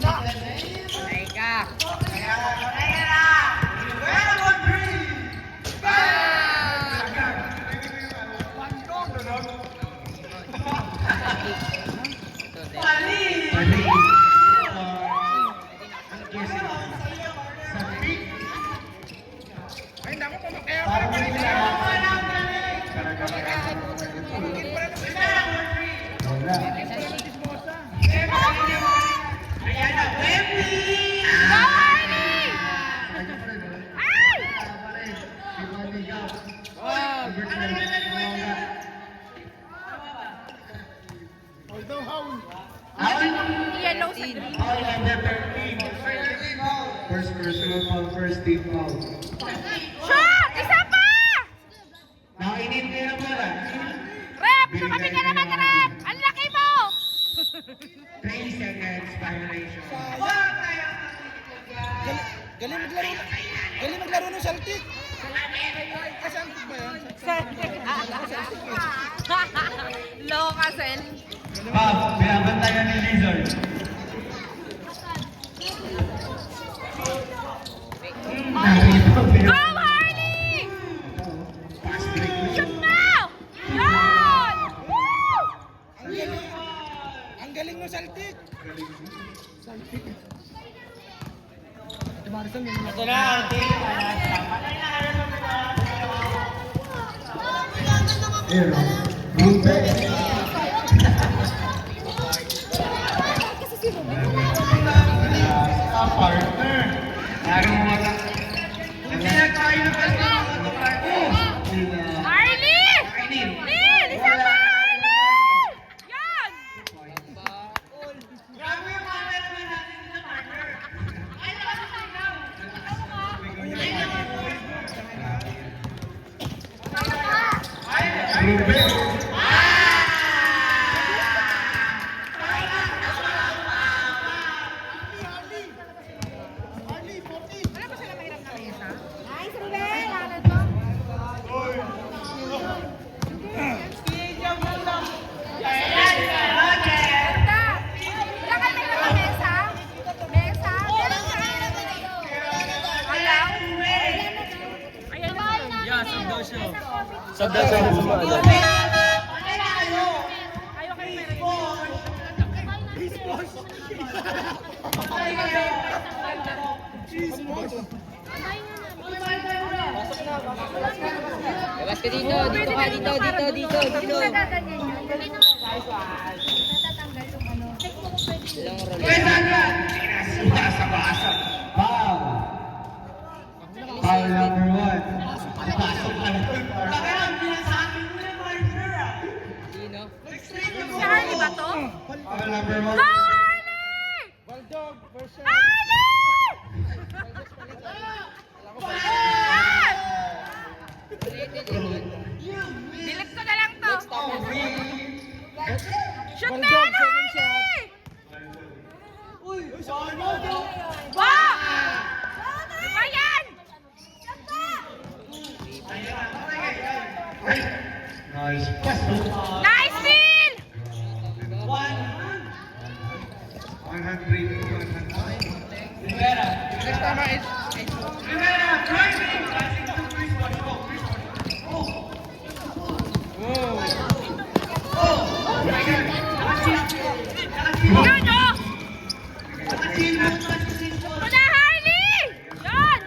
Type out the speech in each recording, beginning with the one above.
Teka. Yellow sa green. First personal foul, first team foul. Shot! Isa pa! Nakainit niya na pala. Rep! Sumabi ka naman, Rep! Ang laki mo! 3 seconds violation. Galing maglaro ng Celtic. Celtic ba yan? Loka, Sel. Binabantayan ni Lizard. Go, Harley! Pass break. Shoot now! Yan! Woo! Ang galing ng Celtic. Ito na, Partner. Laging mo mata. Hindi na tayo na pala. Harley! Lil! Isa pa, Harley! Yan! Grabe yung camera natin sa partner. Nice, Ruben! Lalan mo? Ganda! Wala ka may mga mesa? Mesa? Meron ka? Alaw? Ayan na. Yeah, sabdaw siya. Sabdaw siya. Ayaw kayo meron. Labas ka dito, dito ka, dito. Ilang roll. Foul. Foul number 1. Pasok na ito. Dino. Si Harley ba to? Foul number 1. Go, Harley! Baldog versus... Harley! Dilip ko na lang to. Shoot na yan, Harley! Ba! Ano ba yan? Nice pass. Nice, Bill! 100. Next tama is... Yun, oh! Ito na, Harley! Yun!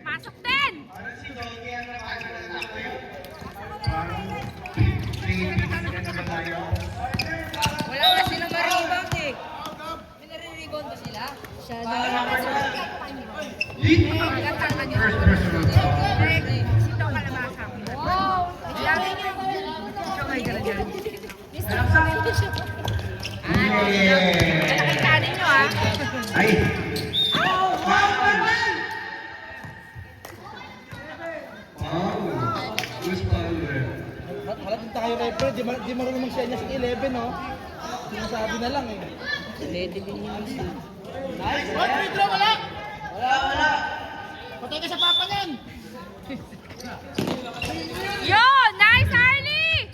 Masok din! Wala na silang ma-rebound eh. May nare-rebound ba sila? Magandang na yun. First personal foul. Sito ka lamasa. Wow! Ito kayo gano'n dyan. Nakita ninyo, ah. Ay! Who's foul there? Halatid tayo refer, di marunong mag-senya sa 11, no? Sinasabi na lang eh. Ready din yung isa. Patay ka sa papa niyan! Yun! Nice, Harley!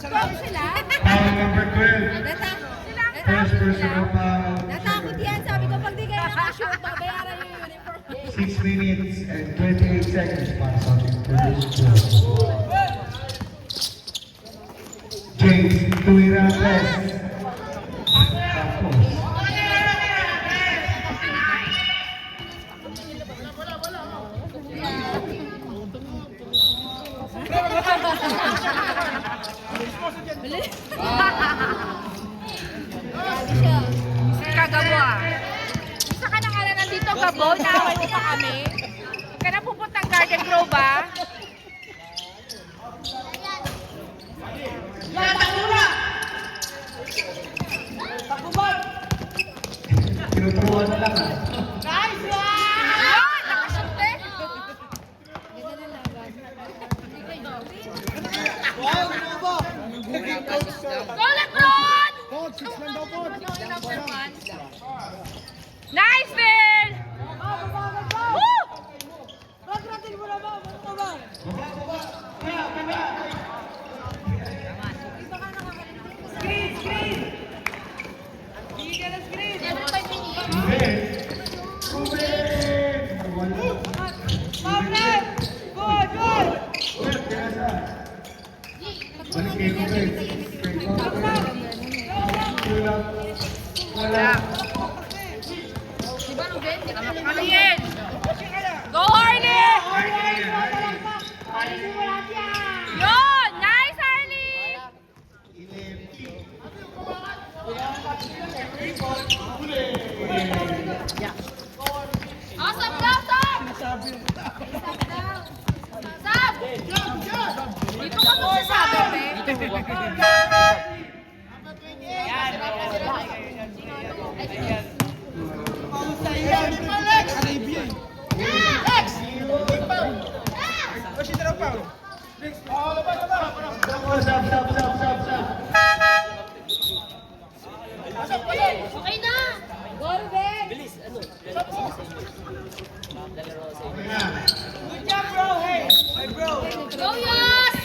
isa lang. Sila? Foul number 12. First personal foul. Natakot yan. Sabi ko, pag di kayo nakashoot, babayaran yung uniform. 6 minutes and 28 seconds para sa ating first quarter. James Tuirantes. Tapos. Kagabo ah. Isa ka na nga na nandito, Gabo. Naaway mo pa kami. Huwag ka na pupuntang Garden Grove ah. Tinuturuan na lang ah. Yun! Nakashoot eh. Wow, ano ba? Go, Lebron! Coach, 6 lang daw, coach. Nice, Phil! Woo! Balik kayo ko guys. Wala. Aliyin! Go, Harley! Yun! Nice, Harley! Awesome, Blossom! Sab! Dito ka mo sasabi, be. Arabia. Coach, ito na foul. Okay na! Goal, Ben! Go, Yas!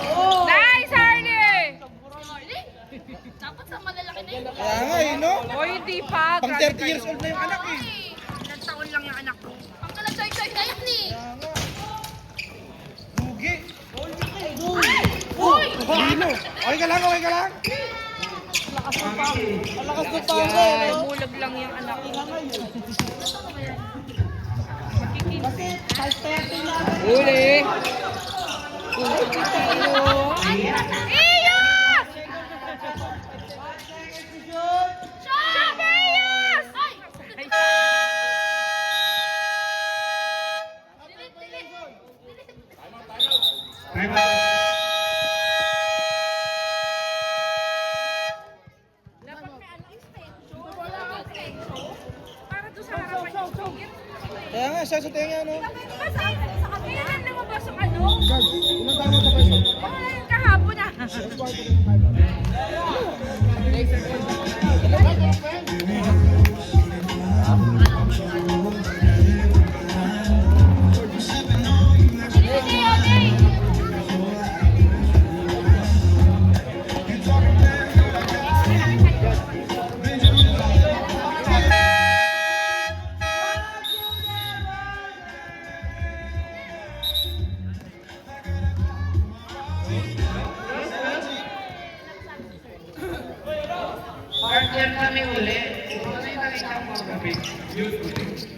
Nice, Harley! Dapat sa malalaki na yun. Kaya nga eh, no? O, hindi pa. Pang 30 years old na yung anak eh. Ilang taon lang yung anak ko. Ang kalachoy-choy na yan eh. Kaya nga. Lugi. Uy! Dino. Okay ka lang, okay ka lang. Malakas ng pang Ay, bulag lang yung anak ko. Uli! Iyos! Chabeyas! Time out. Dapat may ano yung statue. Wala kang statue. Para doon sa harapan yung figure. Kaya nga, siya sa tenga, no? Di ba sa kabila? Kailan lumabas ang ano? Unang tama sa pwesto. Wala yung kahapon ah. Partner kami ulit. Ano yung nakita mo kami? Youth ulit.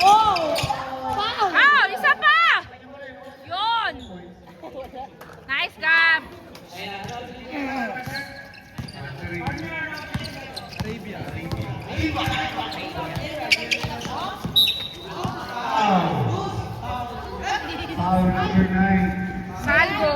Oh, isa pa! Yun! Nice, Gab! Foul number 9. Salvo!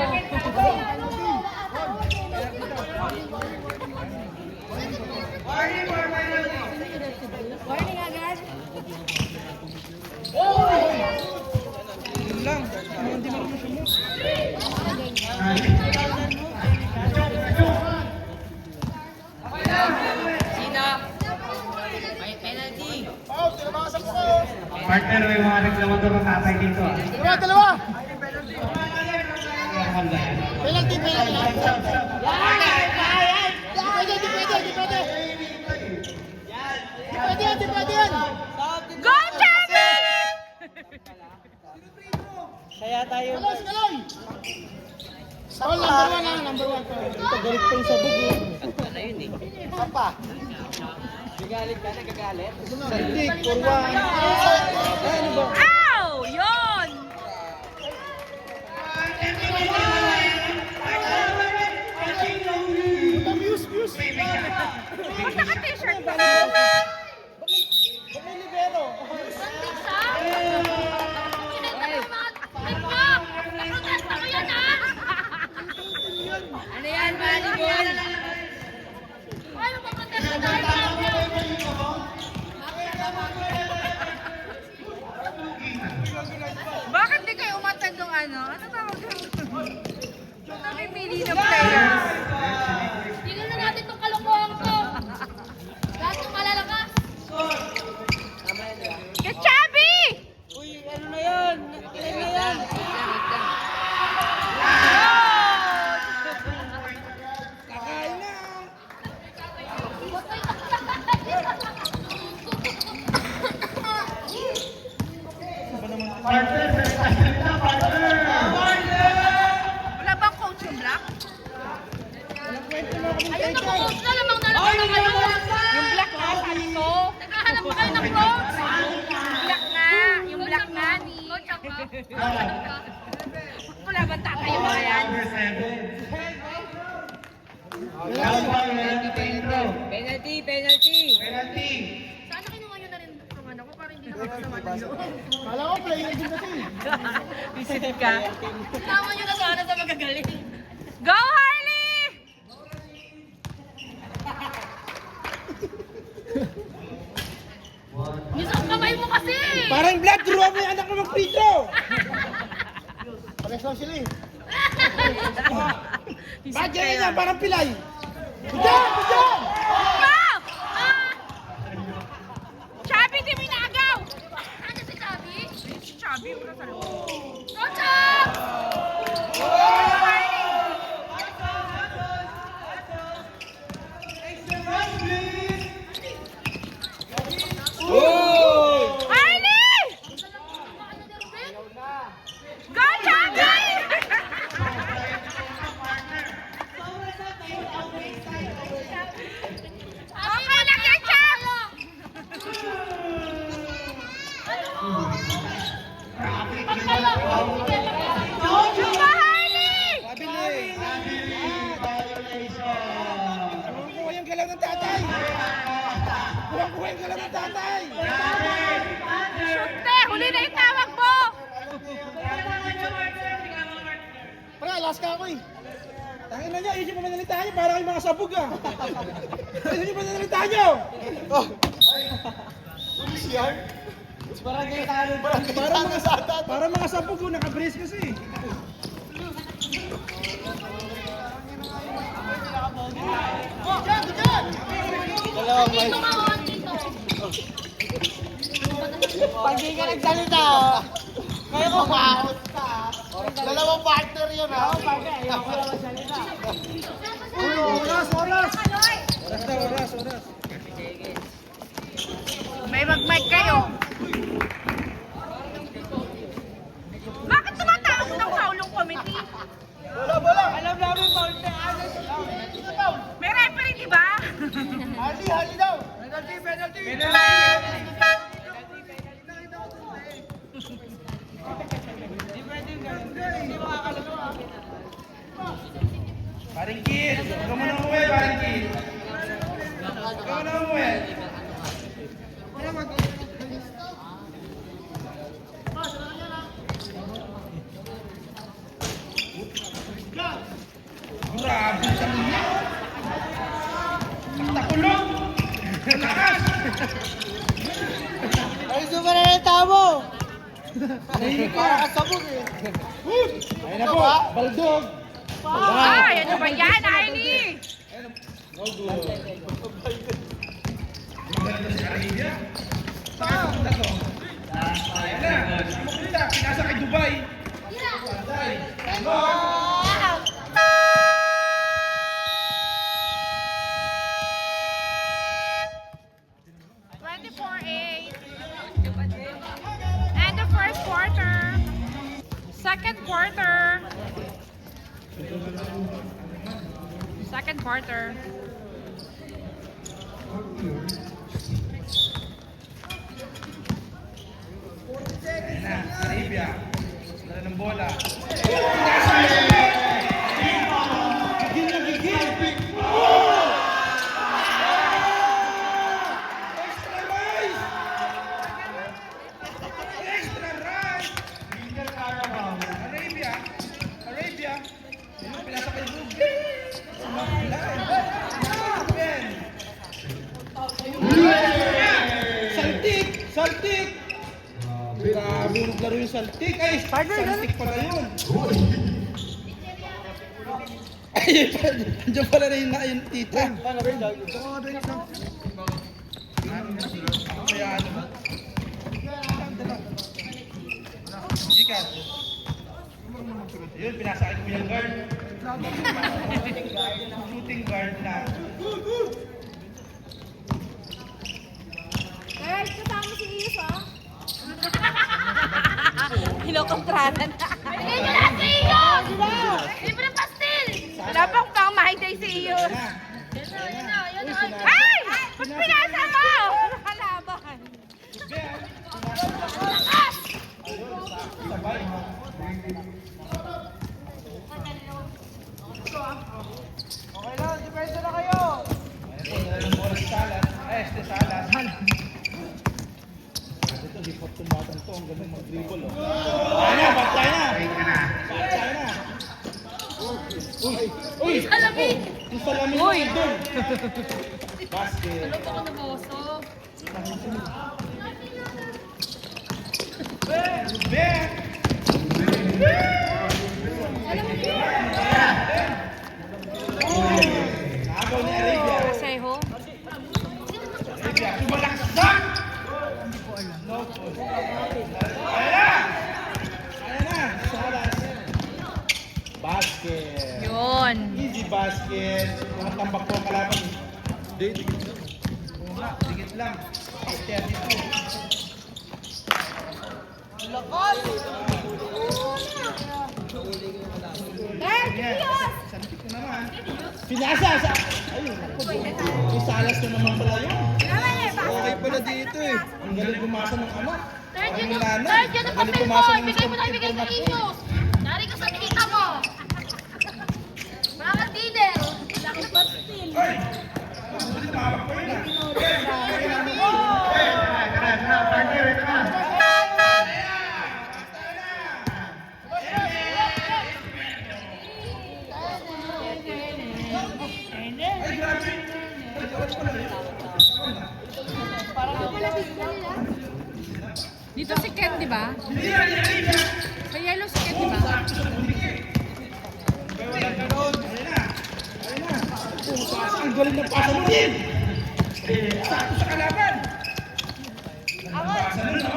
Partner, may mga reklamador ng tatay dito ah. Dalawa! Ang ganda yan. Penalty! Di pwede yan! Go, Chubby! Kaya tayo... Kaloy! Foul, number one. Ito, galit pa yung sabog eh. Ano yun eh? Saan pa? Gagalit ka, nagagalit? Sandik, Purwan. Ano ba? Ow! Yun! Muse! Basta ka t-shirt pa. Ba't may libero? Ano yan, volleyball? Bakit di kayo umatad ng ano? Ano tawag yun? Yung namimili ng players. Tingnan na natin itong kalokohan ko. Lahat ng malalakas. Get Chubby! Uy, ano na yan? Ano na yan? Kakain na! Partner, prestasyon na, partner! Wala bang coach yung black? Ayun na po, coach na lamang nalaman na kayo. Yung black nga, sabi ko. Naghahanap pa kayo ng coach. Yung black nga ni... Coach ako. Wala bang tatay yung mga yan? Number 7. Lampang, Pedro. Penalty! Penalty. Sana kinuha nyo na rin itong ano ko para hindi nakakasama ng loob. Kala ko player din kasi. Visit ka. Tama nyo na sana sa magagaling. Go, Harley! Misang kamay mo kasi. Parang Vlad, turuan mo yung anak mo mag-free throw! Pares lang sila eh. Bakit ganyan yan? Parang pilay. Bijan! Go! Chubby, di mo inagaw! Ano si Chubby? Si Chubby, wala sa loob. Coach up! Harley! Go, Chubby! Okay lang yan, Chub! Go, Harley! Kuha yung galaw ng tatay! Kuha yung galaw ng tatay! Shoot na! Huli na yung tawag mo! Para, last ka ako eh. Tangin na niya, ayun yung pananalita niyo, para kayong mga sabog ah. Ayun yung pananalita niyo. Oh. Pulis yan? Parang kayo tayo. Parang mga sabog oh, naka-brace kasi. Dito nga ako, dito. Pag di ka nagsalita oh. Ngayon ko ma-out ka. Dalawang partner yun ha. Oo, bagay. Ayaw ko lang magsalita. Oras! Oras. May mag-mic kayo. Bakit tumatawag ng kaulong committee? Bola! Alam namin, foul na. May referee, di ba? Hali daw. Penalty. Paring kid, huwag ka muna umuwi, paring kid. Huwag ka muna umuwi. Grabe sa niya. Takulog. Lakas. Ay, suka na ng tamo. Para kasabog eh. Ayun na po, baldog. Ay, ano ba yan, Arlie? Maganda si Arabia. Saan na to? Dubai. And the first quarter. Second quarter. Second quarter. Ayan na, Arabia. Dala ng bola. Gigil na gigil. Extra rice! Extra right! Arabia. Arabia. Sino pinasa kay Zug? Saltik! Saltik! Grabe yung laro yung saltik. Ay, saltik pala yun. Ay, andyan pala rin na yung tita. Kaya ano? Ikat. Yun, pinasa kay Kuya guard. Shooting guard na. Guys, kasama si Iyos, ah. Kinokontratan na. Bigay niyo lahat si Iyos! Libre pastil! Wala pang pang-mahiday si iyo. Yan na, yan na. Ay! Ba't pinasa mo? Kalaban. Sabay. Okay lang, depensa na kayo. Ayun, dala ng bola si Salas. Este Salas. Ito, hip-hop tong batang to. Ang galing mag-dribble, oh. Kaya na, batay na. Batay na. Uy! Uy! Salamin! Yung salamin Uy! na doon. Basket. Ano ka naboso? Ben! Nakabaw ni Arabia. Maseho. Arabia, tumalaksak! No foul. Ayan! Kaya na, Salas. Basket. Yun. Easy basket. Mga tambak po ang kalaban. Oo nga, dikit lang. 32. Ayan, santik ko naman. Pinasa sa... Ayun, ako. May Salas na naman pala yun. Okay pala dito eh. Ang galing gumasa ng anak. Third Ang yun ang nanay. third yun ang Ang galing papel mo! gumasa ng Ibigay mo na ibigay sa Iyos! Dari ka sa tita mo! Mga dealer! Laki pastil! Ay! Hindi tumawag ko yun ah. Ay, grabe. Dito si Ken, di ba? Hindi yan, hindi yan. Sa yellow si Ken, di ba? Ayun na. Ang galing ng pasa mo din. Sakto sa kalaban. Nabasa nun, no?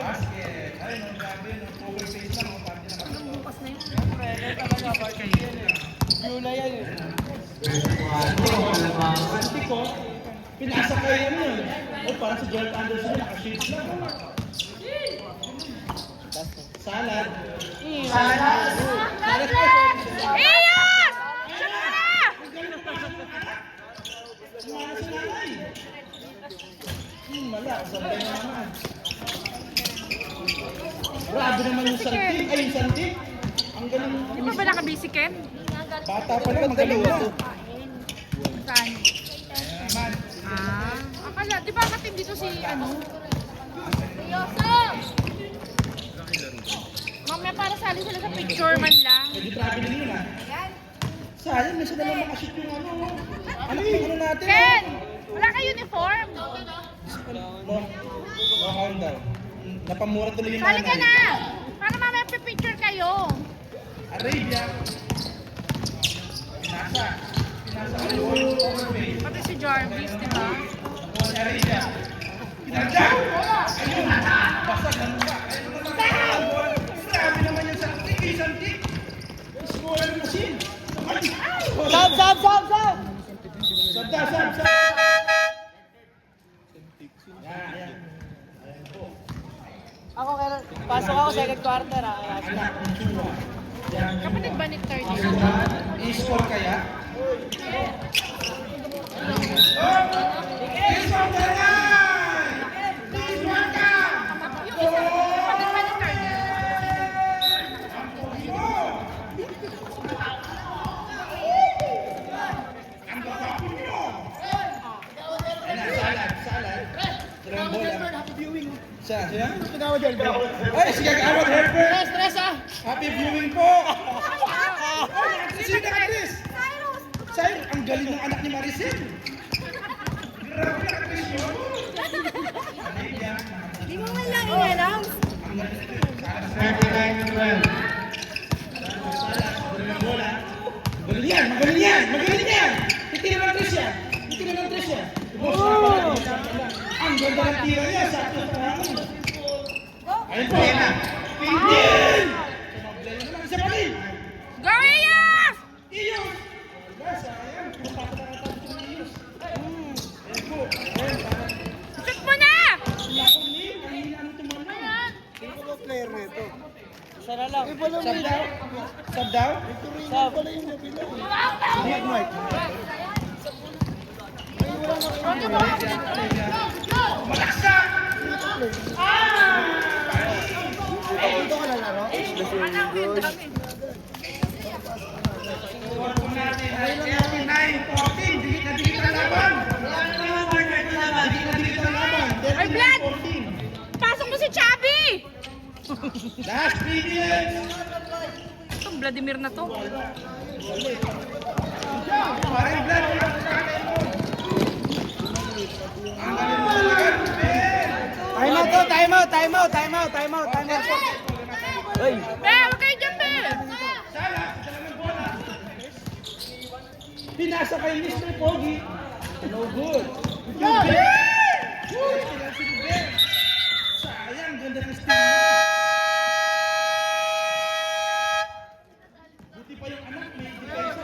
Basket. Ayun, ang grabe, no? Poker face lang, no? Parang Yun na yan eh. Antik ko. Pinasa ko yun yun. Oh, parang si Joel Anderson yun, naka-shades lang. Salad. Salad. Salad. Iyos! Siya na! Sumama si nanay. Wala, sabay na naman. Grabe naman yung saltik. Ay, yung saltik. Ang galing. Di ba ba nakabisi Ken? Bata pa lang, magaling na. Saan? Ah, akala, di ba katim dito si ano? Yoso! Mamaya para sali sila sa picture man lang. Medyo traveling yun ah. Sayang, nasa na lang makashoot yung ano. Ano yung ano natin? Ken! Wala ka uniform! No countdown. Napamura tuloy yung Sali ka nanay. na! Para mamaya pipicture kayo. Arabia. Pinasa. Pinasa ko yung poker face. Pati si Jarvis, di ba? Arabia. Pinadya! Ayun! Basag, ano ba? Ayun naman. Sab! Sab daw, sab! Ako kaya pasok ako second quarter ah. Kapatid ba ni Third? I-score kaya? I-score ka na! I-score ka! Yung isa, kapatid ba ni Third? Ang gagawin nyo! Salad. Dalawang bola. Siya? Tinawa dyan, bro. Ay, si Kagawad Herbert! Stress ah! Happy viewing po! Sino ka, Chris? Cyrus! Ang galing ng anak ni Maricel! Grabe ka, Chris yun! Di mo man lang i-announce. Magaling yan! Titira ng Chris yan! Ang ganda ng tira niya! Sakto sa hangin! Ayun po! Pindin! Sumablay naman! Isa pa rin! Go, Iyos! Iyos! Wala, sayang. Pumapatakatan si Iyos. Ayun po. Shoot mo na! Nakunin. Ang hinaan tumama. Ito player na ito. Isa na lang. Sub daw? Sub daw? Sab. Big Mike. Malaksak! Dito ka lalaro? Iwan po natin. 39-14. Dikit na dikit ang laban. Dikit ang laban. Ay, Vlad! 13-14. Pasok mo si Chubby! Last minute. Itong Vladimir na to. Parang Vlad. Ang galing mo talaga, Ruben. Time out. Be, huwag kayo dyan, Be! Sala, dala ng bola. Pinasa kay Mr. Pogi. No good. Ruben! Kailan si Ruben? Sayang, ganda ng steal mo. Buti pa yung anak, may depensa.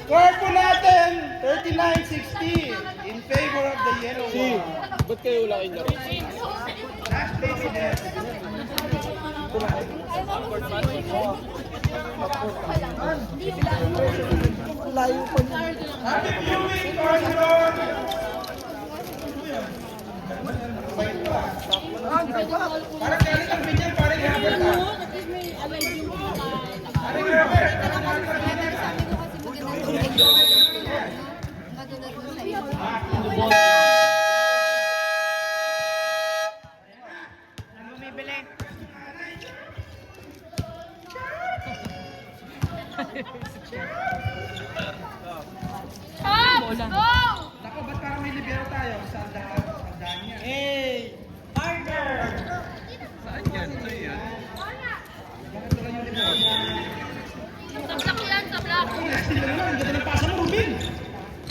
Score po natin, 39-16 in favor of the yellow wall. Ba't kayo wala kayong laro? Last play si Des. Layo pa niya. Happy viewing, Carson! Parang galing ang binyan, parang Robert ah. Parang Robert. Bumibili. Stop! Go! Naku, ba't parang may libero tayo? Sandaan niya. Hey! Sablak yan, sablak. Steal naman, ang ganda ng pasa mo, Ruben.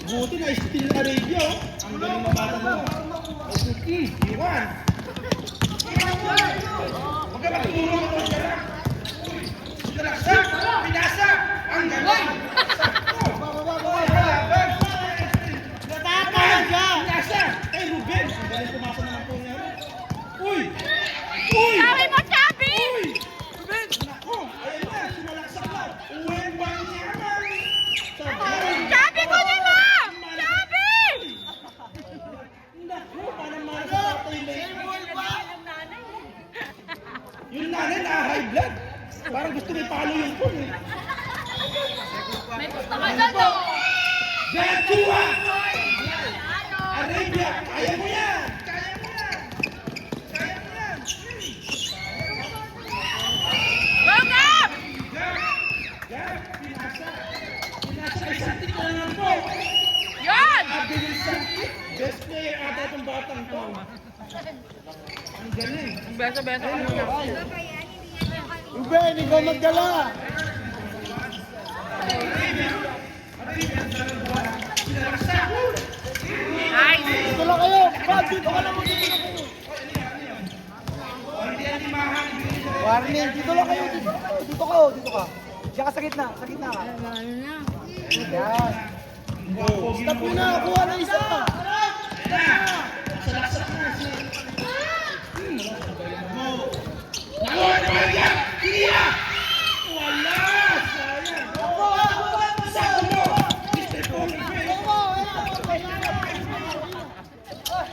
Buti na steal na Arabia, oh. Ang galing ng bata mo. Okay, iwan. Huwag ka matulong ako dyan lang. Dalaksak, pinasa. Ang galing. Pinasa. Kay Ruben. Ang galing pumasa naman po niya. Uy! Uy! Sabi mo, Chubby! Nako, ayan na, sumalaksak na. Uwi ba niya? Chubby, kunin mo! Chubby! Nako, parang makasapatay na yun. Yung nanay na high blood. Parang gusto may palo yung phone eh. May pusta ka dyan, no? Gantua! Arabia, kaya mo yan! Kaya mo yan! Kaya mo yan! Go, Gab! Gab, pinasa. Pinasa kay Santik na naman po. Yan! Abdel Santik. Best player ata itong batang to. Ang galing. Beso-beso ka muna. Ruben, ikaw magdala! Nice! Dito lang kayo! Brad, dito ka lang mo! Hindi yan limahan. Ibigay sa Warning, dito lang kayo, dito ka. Diyan ka sa gitna ka. Ano na? Yan. Stop mo na, kuha na isa. Nakuha naman yan! Iya! Wala! Sayang! Sakto mo! Mr. Poker Face!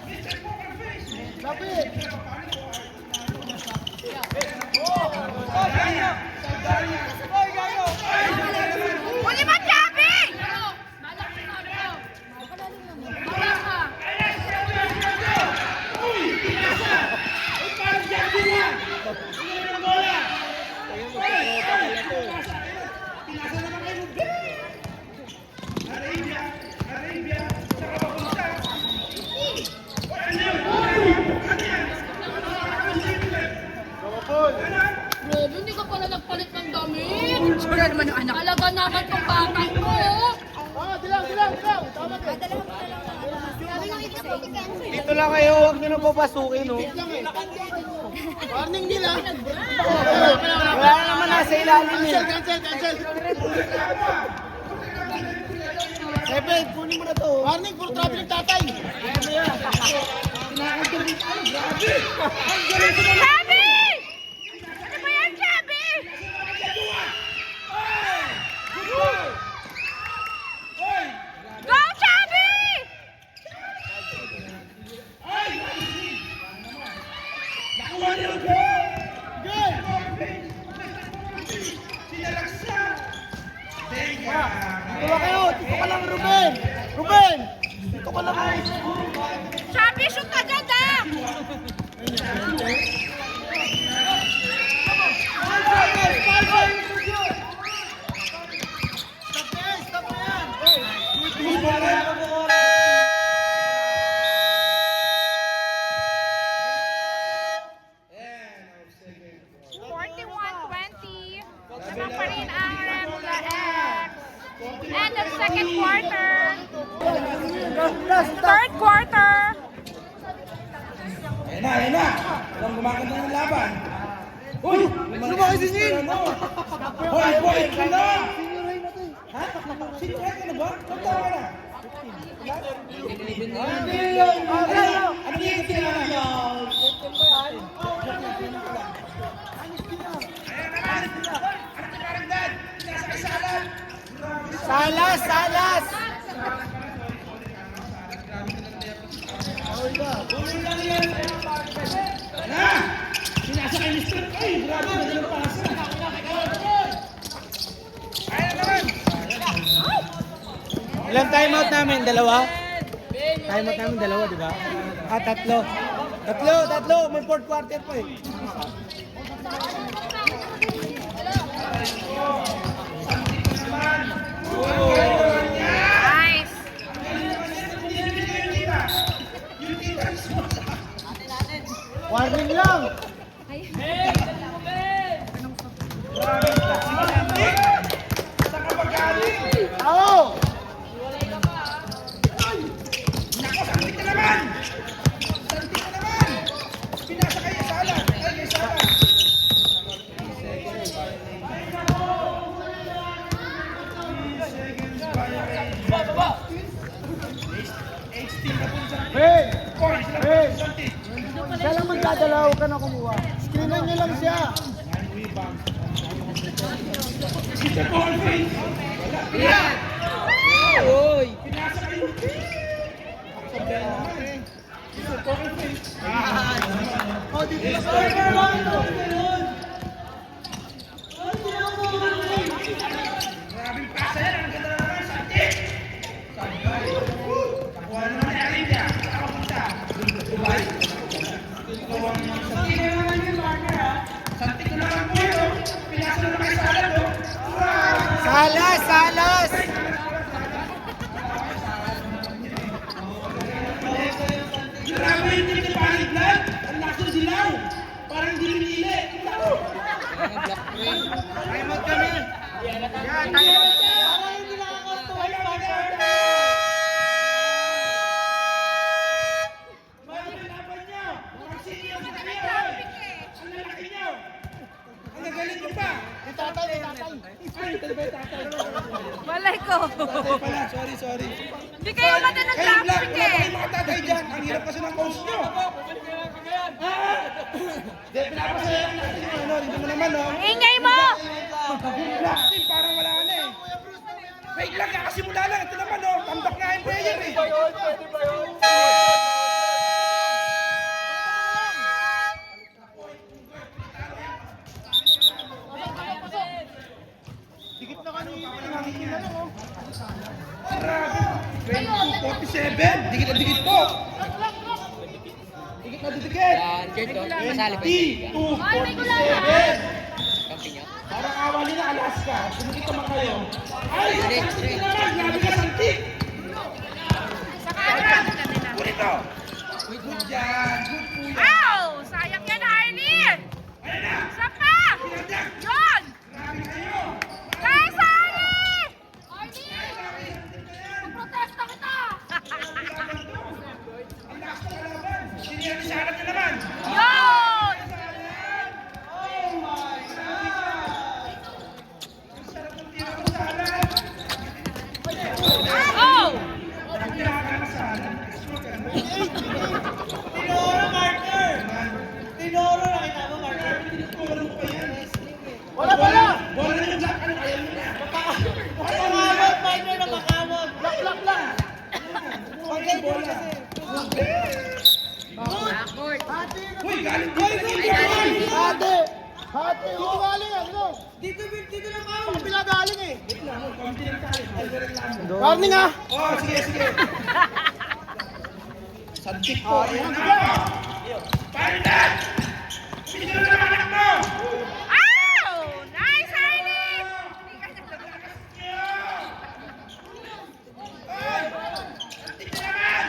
Mr. Poker Face! Lapit. Sandaya! Sandaya! Huli mo, Chubby! Malak ka na bro. Malak ka. Uy! Pinasa! Uy, parang dyan din yan! Hindi na ng bola! Pinasa naman kayo! Arabia! Arabia! Saka papunta! Ano yun? Ano yan? Bro, hindi ka pala nagpalit ng damit. Wala naman yung anak. Talaga naman tong bata mo. Dilaw. Dito lang kayo, huwag nyo na papasukin, no? Warning nila. Wala naman nasa ilalim eh. Cancel. Seven, kunin mo na to. Warning, puro traffic ng tatay. Chubby! Ano ba yan, Chubby? Go, Chubby! Nakuha niyo! Sinalaksa! Teka! Dito lang kayo, dito ka lang, Ruben. Dito ka lang. Chubby, shoot agad ah! Stop na yan. 41-20. Naman pa rin ang Remula X. End of second quarter. Third quarter. Ayan na! Walang gumaganda ng laban! Uy! Lumaki si Nin. Hoy, ka na! Ha? Sino ka na ba? Tatawa ka na! Ano yung kailangan? Salas. Na! Pinasa kay Mr. Ay, grabe na ng pasa. Kaya naman! Ilang timeout namin? Dalawa? Timeout namin dalawa, di ba? Tatlo. Tatlo. May fourth quarter pa eh. Nice. Warning lang. Sa kapagaling! Oo. Nako, santi ka naman! Santi ka naman! Pinasa kayo sa alam! Ay, sa alam! Ben! Points lang Ben! po, santi! Siya lang magdadala, huwag ka na kumuha. Screenan niyo lang siya. Mr. Paul Face! Wala! Uy! Pinasa kayo! Sabi naman eh! Mr. Paul Face! Oh, dito na sa Maraming pasa yan! Ang ganda naman! Santi! Santi! Nakuha naman ni Arabia! Nakapunta! Dubai! Santi ko naman po yun! Pinasa naman kayo sa alam mo! Salas! Grabe yung team ni Paliglan! Ang lakas ng dilaw! Parang hindi pinili! Naku! Timeout kami. Yan, timeout. Laban niyo! Parang senior na kayo! Ang Ay, ito ba yung tatay? Malay ko. Tatay pala, sorry. Hindi kayo mata ng Kayo vlog, traffic wala eh. kayong mga tatay dyan. Ang hirap kasi ng host nyo. Hindi, pinapasaya lang natin yung ano. Dito mo naman, no? Ingay mo! Black team, parang wala na eh. Wait lang, kakasimula lang. Ito naman, no? Tambak nga yung player eh. Dikit na kanina. Nakikita lang, oh. Grabe. 22-47. Dikit na dikit po. Dikit na dikit. Yan, Kurt, oh. Masali pa 22-47. Kampi niya. Parang awali na Alaska. Sumikit naman kayo. Ay, santik naman. Grabe ka, santik. Sa kanan. Purito. Good dyan. Good po yan. Ow! Sayang yan, Harley! Ayan na. Isa pa! Pinagdag. Yun! Grabe kayo. Guys, Harley! Protesta kita! Ang lakas ng kalaban. Siniyalisahan na naman. Yun! Oh my God. Ang sarap ng tira mo sa alam. Oh! Ang tira ka na sa alam. Tinoro, Marker! Tinoro, nakita mo, Marker? Tinuturo mo pa yan. Wala! Bola na yung black. Ano, ayaw mo na. Nakakamot, Marker, nakakamot! Block lang! Okay, bola. Uy, galing dito na dito. Hati! Dito galing, ano? Dito lang ako! Kapila galing eh! Warning ah! Oh, sige. Santik po. Ayan na. Palitan! Sige na naman anak mo! Ow! Nice, Harley! Ay! Santik na naman!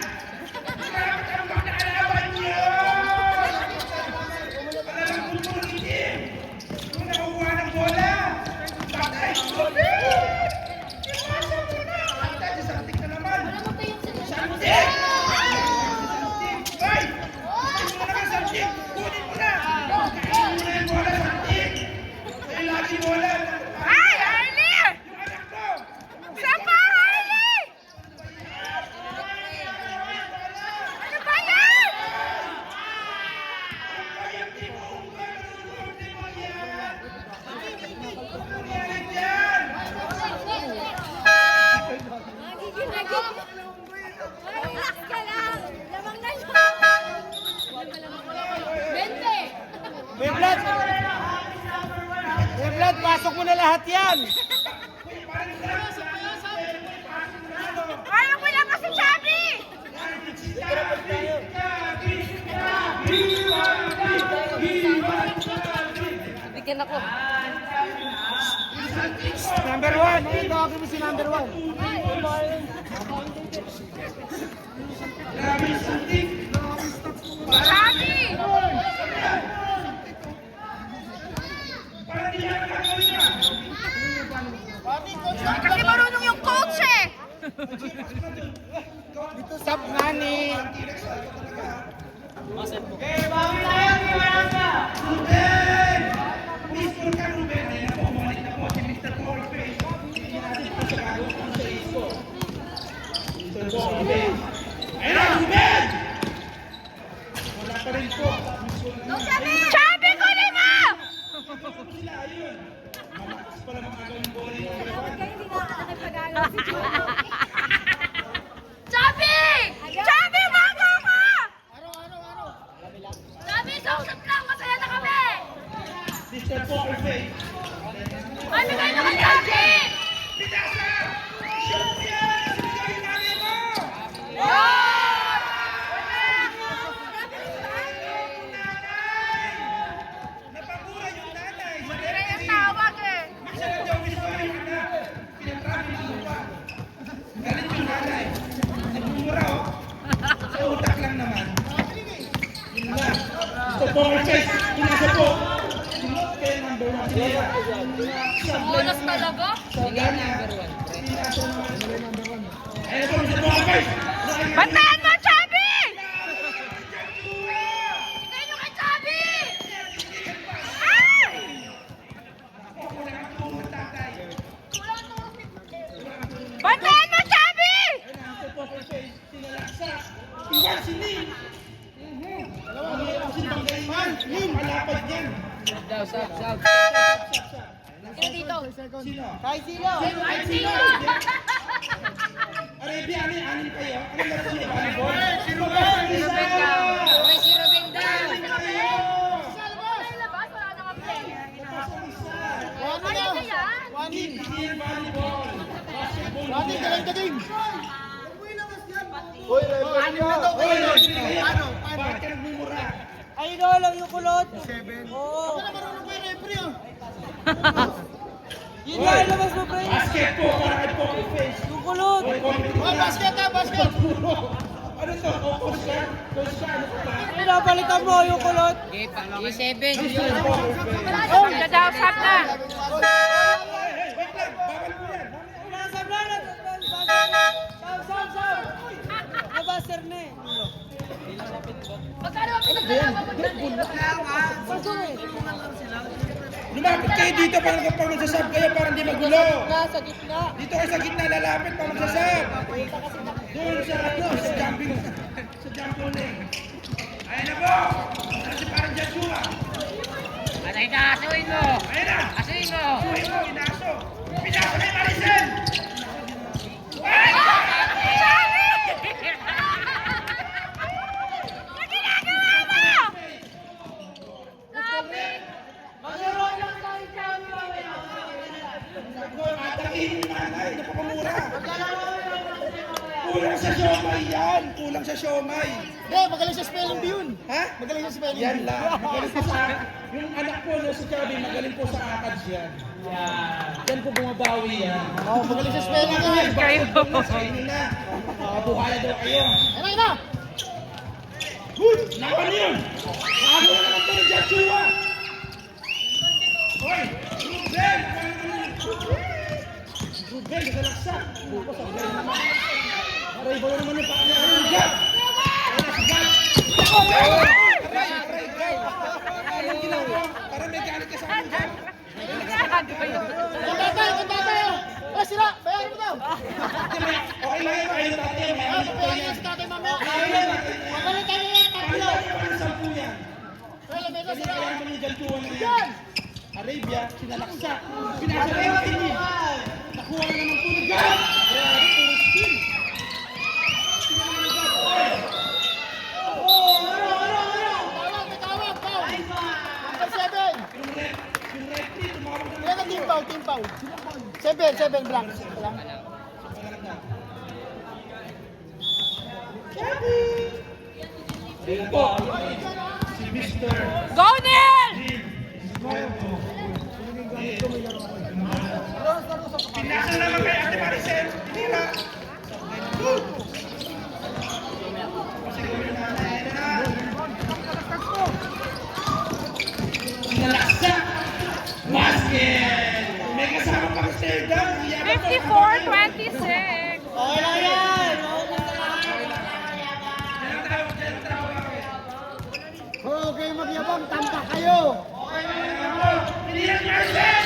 Grabe ang mga nakalaban niyo! Talagang kulturang itim! Kung nakukuha ng bola! Patay! Iwasan mo na! Patay, si Santik na naman! Santik! Ay! Kunin mo naman, Santik! Kunin mo na! Kunin mo na yung bola, Santik! Ay, lagi bola! Ay, Harley! Yung anak mo! Isa pa, Harley! Ano ba yan? Relax ka lang! Lamang na yun! Bente! May blood, pasok mo na lahat yan! Ayaw ko lang kasi, Chubby! Bigyan ako. Number 1! Ay, tawagin mo si number 1. Grabe, Santik! Chubby! Parang di na nakakawin niya! Kasi marunong yung coach eh! Stop nani! Ruben! Please, puro ka, Ruben. Ayan po, bumalik na po si Mr. Powerface. Hindi natin po sa gagawin ng face ko. Mr. Powerface. Ayan na, Ruben! Wala pa rin po. Chubby, kunin mo! Sila, ayun. Malakas pala mga gawin bola yung Chubby! Chubby, bago ka! Sabi, sausap lang! Masaya na kami! Mr. Powerface. Ay, bigay naman Chubby! Pinasa! Shoot yan! Shoot yung nanay mo! Napagura yung nanay! Kaya yung tawag eh. Masarap daw gusto yung anak. Pinatrami ng lupa. Galit yung nanay. Nagmumura oh. Sa utak lang naman. Yun lang. Gusto po ang face. Pinasa po. Sinot kayo number 1. Sila. Bonus talaga? Sabihan niya. Pinasa naman number 1. Ayun po, gusto po ang face. Bantayan mo, Chubby! Bigay nyo kay Chubby! Ay! Ako, wala kang pumunta Sino dito? Sino? Kahit sino. Sino? Arabia, anin kayo? Ano laro niyo? Volleyball? Sino ba? Ruben daw. Uy, si Ruben daw. Labas, wala nang play. One Ano na. na yan? One in. Volleyball. Basketball. One in, galing ka din. Uy, ano na to? Ano? Bakit ka nagmumura? Ay, lang yung kulot. Ako na marunong ko yung referee ah. Yun nga, ilabas mo, pre. Basket po, para kay Poker Face. Yung kulot. Oh, basket ah, basket. Ano to? Coach ka? Coach ka? Ano ka ba? Pinapalitan mo yung kulot. E7. Magdadawsap na. Wait lang, bawal po yan. Nasab na. Sab. Nabaser na eh. Magkano ang pinagdalawa mo dyan? Lumapit kayo dito para pag magsasab kayo para hindi magulo. Sa gitna. Dito kayo sa gitna lalapit para magsasab. Doon sa jumping. Sa jumping lane. Ayan na po. Ano si parang Joshua? Patay ka, asuin mo. Ayan na. Asuin mo. Suwi mo, inaso. Pinaso na yung Maricel. Ay! Ano ginagawa mo? Sabi! Atakihin yung nanay, napakamura. Kulang sa siomay yan. Kulang sa siomay. Hindi, magaling sa spelling bee yun. Ha? Magaling sa spelling Yan bee. lang. Magaling po sa... Yung anak po, no, si Chubby, magaling po sa akads yan. Yan po bumabawi yan. Oh, magaling sa spelling bee. Kayo. Sa inyo na. Kabuhala daw kayo. Ano na? Hoy! Nakan yun! Nakakuha naman po ng Joshua! Hoy! Ruben! Ruben, nagalaksak! Buko sa Ruben naman. Aray, bala naman yung paano. Ano yung Gab? Ayan, si Gab! Aray, Gab! Anong ginagawa? Para may galit ka sa akin, Gab. Kanta tayo. Eh, sila, bayaran mo daw. Okay lang yun, ayun tatay. May Ah, ayun po bayaran yan. niya si tatay mamaya. Ayun, Magaling tayo yan, tatlo. Paano yung 10 yan? Well, may Kasi sila. kaya naman yung gantuan na yan. Arabia, sinalaksak. Pinasa na yung team. Nakuha na naman po ng Gab. Kaya puro skill. Tawag, may tawag, foul. Number 7. Yung referee, tumawag na Ilan ang team foul, team foul? 7 blanks. Wala. Ayun po, si Mr. Go, Neil! Pinasa naman kay Ate Maricel. Tira. Nalaksak. Basket. May kasama pa si Serdan. 54-26. Okay lang yan. Huwag kayo magyabang, tampak kayo. Pilihan niya Maricel.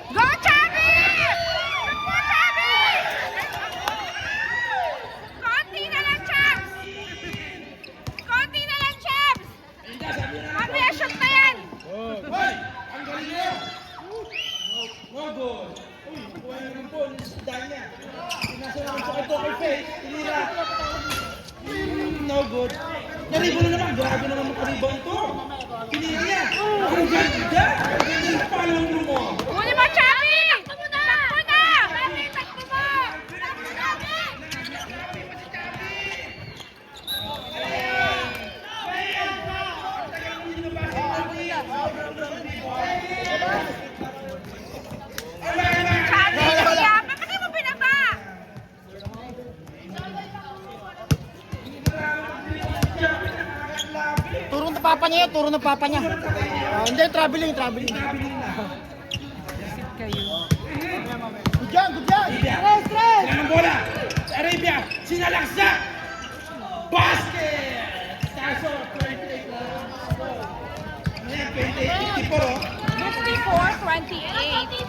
Go, Chubby! Go, Chubby! Konti na lang, Chubs! Konti na lang, Chubs! Mamaya, shoot na yan! Hoy! Ang galing niyo! No goal! Uy, kuha niyo rin po. Nisda niya. Pinasa naman sa kay Poker Face. Tinira. No good. Naribo na naman. Grabe naman makaribang to. Tinira niya. Ang ganda! Ang ganda yung palong mo. Huli mo, Chubby! Takbo na! Takbo na! Chubby, takbo mo! Takbo na! Chubby, kaya bakit di mo binaba? Turo ng papa niya yun, turo ng papa niya. Hindi, traveling. Good yan. Yan ang bola. Arabia, sinalaksak. Basket! Taso, 28 na. Ano yan, 28, 54 oh. 54-28.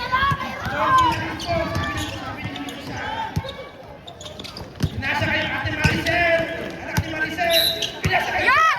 Pinasa kayo Ate Maricel! Anak ni Maricel! Pinasa kayo! Yan!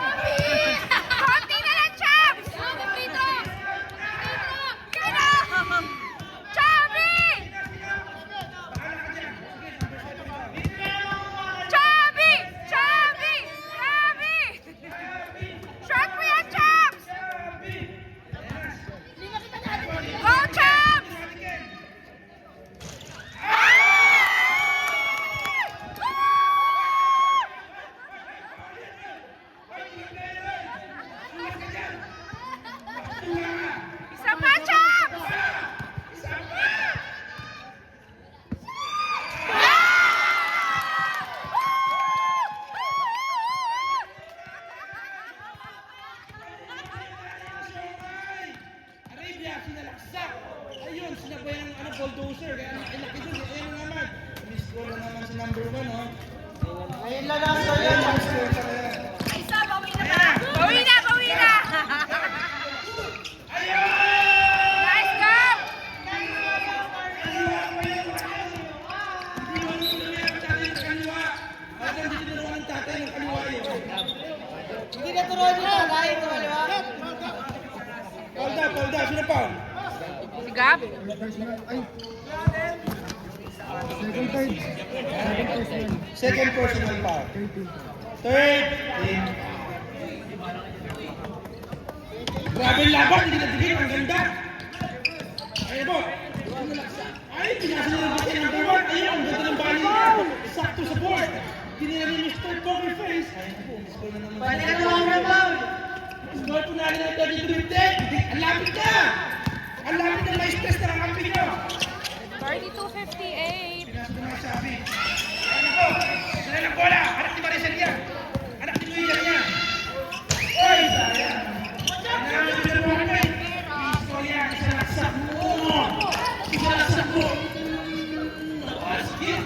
sinalaksak. Ayun, sinabay ng bulldozer. Kaya laki dun. Ayun naman. Miss-score na naman si number 1, oh. Ayun lang lang so yan. Miss-score sa kaya. Isa, bawi na ba? Bawi na, bawi na! Nice go! Hindi na turuan nila, dahil ito kaliwa. Hold up. Sino foul? Si Gab? Second personal foul. Third. Team. Grabe yung laban, hindi natigil, ang ganda. Ayun po. Ay, pinasa nila ng bati number 1. Ayun, ang ganda ng bali niya. Sakto sa board. Hindi nila rin Mr. Poker Face. Ayun po, score na naman. Balik na naman. Score po natin ang 33-10. Ang lapit na! Ang lapit na may stress na ang kampi nyo. 32-58. Pinasa ko mga sabi. Ano po? Sila ng bola. Anak ni Maricel yan. Anak ni Luian yan. Oy! Sayang. Kailangan nyo ng mga kayo. Piso yan. Isalaksak mo. Isalaksak mo. Basket.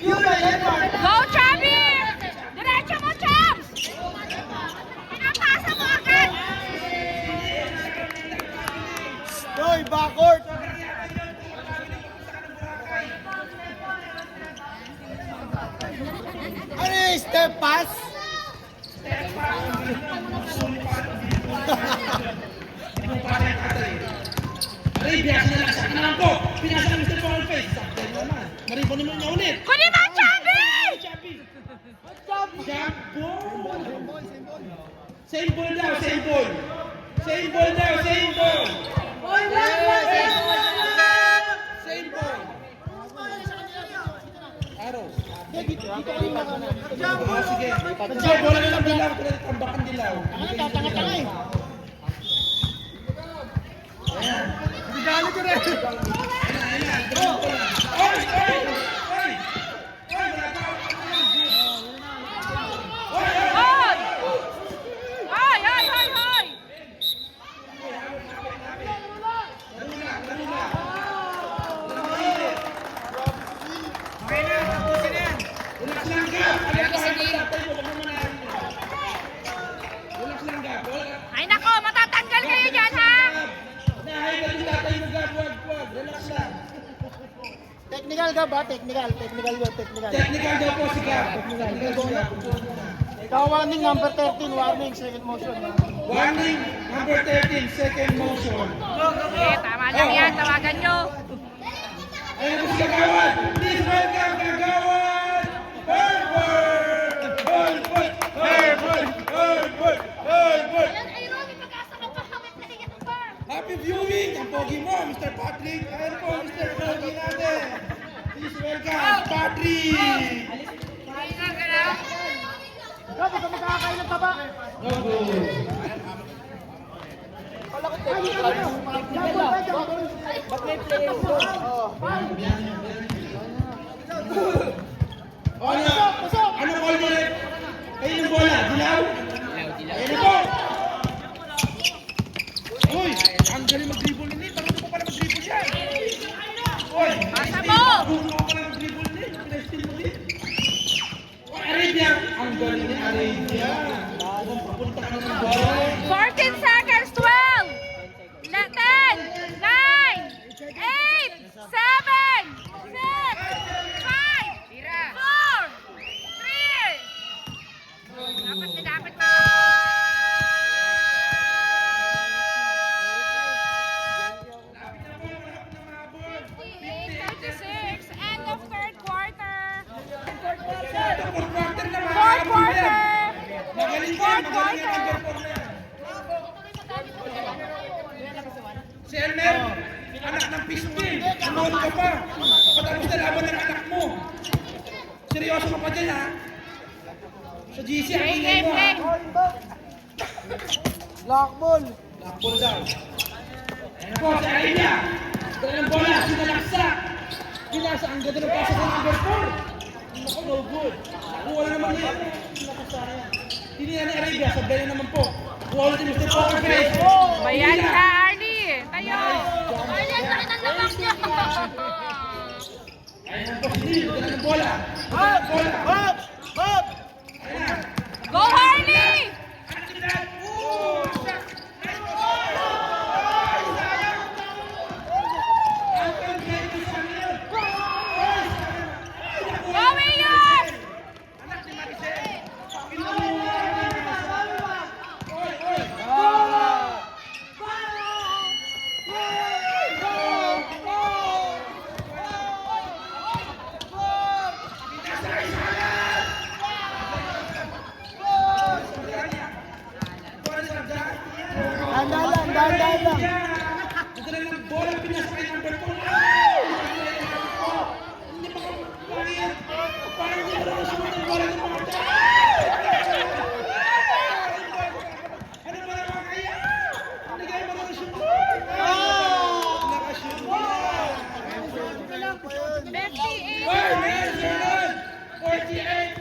Yun na yan, Mark. Go, Chubby! Diretso mo, Chubs! Pinapasa mo agad! Hoy, backcourt. Ano yung step pass? Aray, biasa na lang. Sakit naman po. Pinasa ng Mr. Poker Face. Sakit naman. Maripon naman niya ulit. Kunin mo, Chubby! Chubby. Jump ball. Same ball daw, same ball. Same ball daw, same ball. Same ball. Arrows. Oh, sige. Sige, bola na lang dilaw. Tambakan dilaw. Tanga-tanga eh. Hindi galit ko rin. Oy! Oy! Oy! Hoy! Hoy, hoy, hoy, hoy! Relax lang ka! Relax lang ka! Ay nako, matatanggal kayo dyan, ha? Nahay ka yung tatay mo, Gab. Wag. Relax lang. Technical ka ba? Technical yun, technical. Technical daw po si Gab. Technical po Gab. Ikaw warning number 13, warning, second motion. Warning, number 13, second motion. Eh, tama lang yan, tawagan nyo. Ayun po si Kagawad. Please welcome Kagawad! Ay, Romy, pag-asa ka pa kami playing pa. Happy viewing! Ang pogi mo, Mr. Patrick. Ayun po, Mr. Pogi natin. Please welcome, Patrick! Grabe ka makakakain ng taba. Wala ko technical. Ba't may play? O ano? Ano call mo rin? Kayo ng bola, dilaw? Ayun po! Uy! Ang galing mag-dribble ni Nate. Ano pa pala mag-dribble yan? Uy! Pasa mo! Ano pa pala mag-dribble ni Nate? Pinastil mo din. Uy, Arabia! Ang galing ni Arabia! Papunta ka na ng bola. 14 seconds, 12, 10, 9, 8, 7, 6, 5, 4, 3, 2, 1. Dapat na. End of third quarter. Fourth quarter na mga Fourth quarter. Magaling yan, Fourth magaling yan. quarter. Number 4 na yan. Si Elmer, anak ng pistil. Anood ka pa. Patapos na laban ng anak mo. Seryoso ka pa dyan, ha? Sa GC, ang Play, ingay play, mo, play. ha? Black ball. Lakbol daw. Ayan po, si Arabia. Dala ng bola, sinalaksak. Pinasa, ang ganda ng pasa sa number 4. Naku, no good. Nakuha na naman yan. Naku, sayang. Tinira ni Arabia, sabay na naman po. Kuha ulit ni Mr. Poker Face. Bayan ka, Arlie. Tayo. Arlie, ang laki ng lamak niya. Ayan po, hindi. Dala ng bola. Hop! Bola. Hop! Hop! Ayan. Go, Harley! Aktividad. Oh! Shot. Nice po. Ang pag-play ko sa ngayon. Go, Mayor! Anak ni Maricel. Oy, oy. Dahan lang. Nadala ng bola, pinasakay ng number 2. Hindi pa kapagpangin. Parang hindi mo na sumunod ng bola ng mga ano ba naman kaya? Hindi kayo mo na sumunod. Nakashoot mo. 58. Oy, Nelson! 48.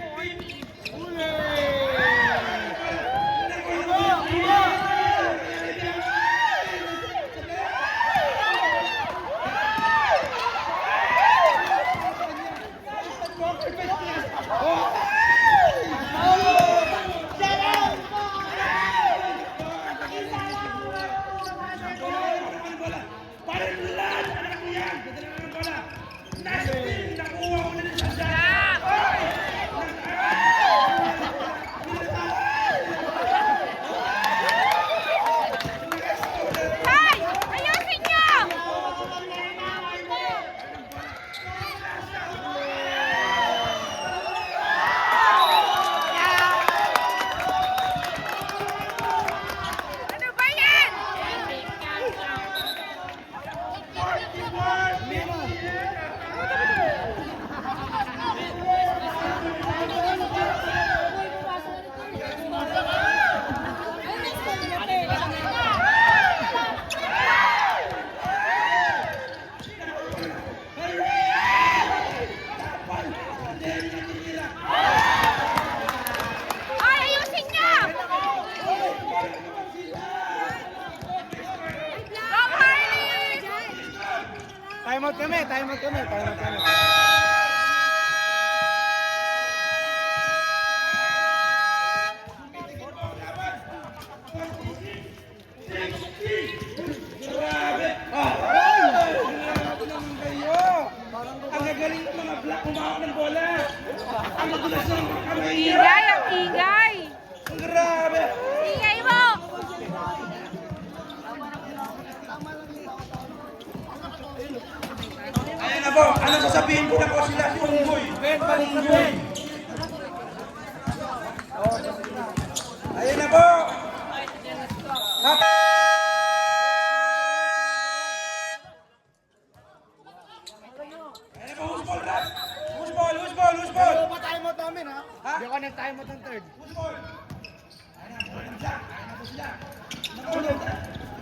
Parang lahat, anak ko yan! Dadala ng bola! Nastin! Nakuha ko na sa siya! Hay! Ayusin niyo! Ano ba yan? Ay, ayusin niyo! Go, Harley! Time out kami. Grabe! Grabe naman kayo! Ang gagaling ng mga black kumahak ng bola! Ang magulas ng mga kamay niya! Ingay, ang ingay! Grabe! Ingay mo! Ayan na po! Ano sasabihin ko na po sila si Unggoy? Unggoy! Ayan na po! Ayan na po! Who's ball, Rap? Who's ball? Ano ba time out namin ha? Ha? Hindi ako nag-time out ng third. Who's ball? Ayan na po! Ayan na po sila! Nakulog!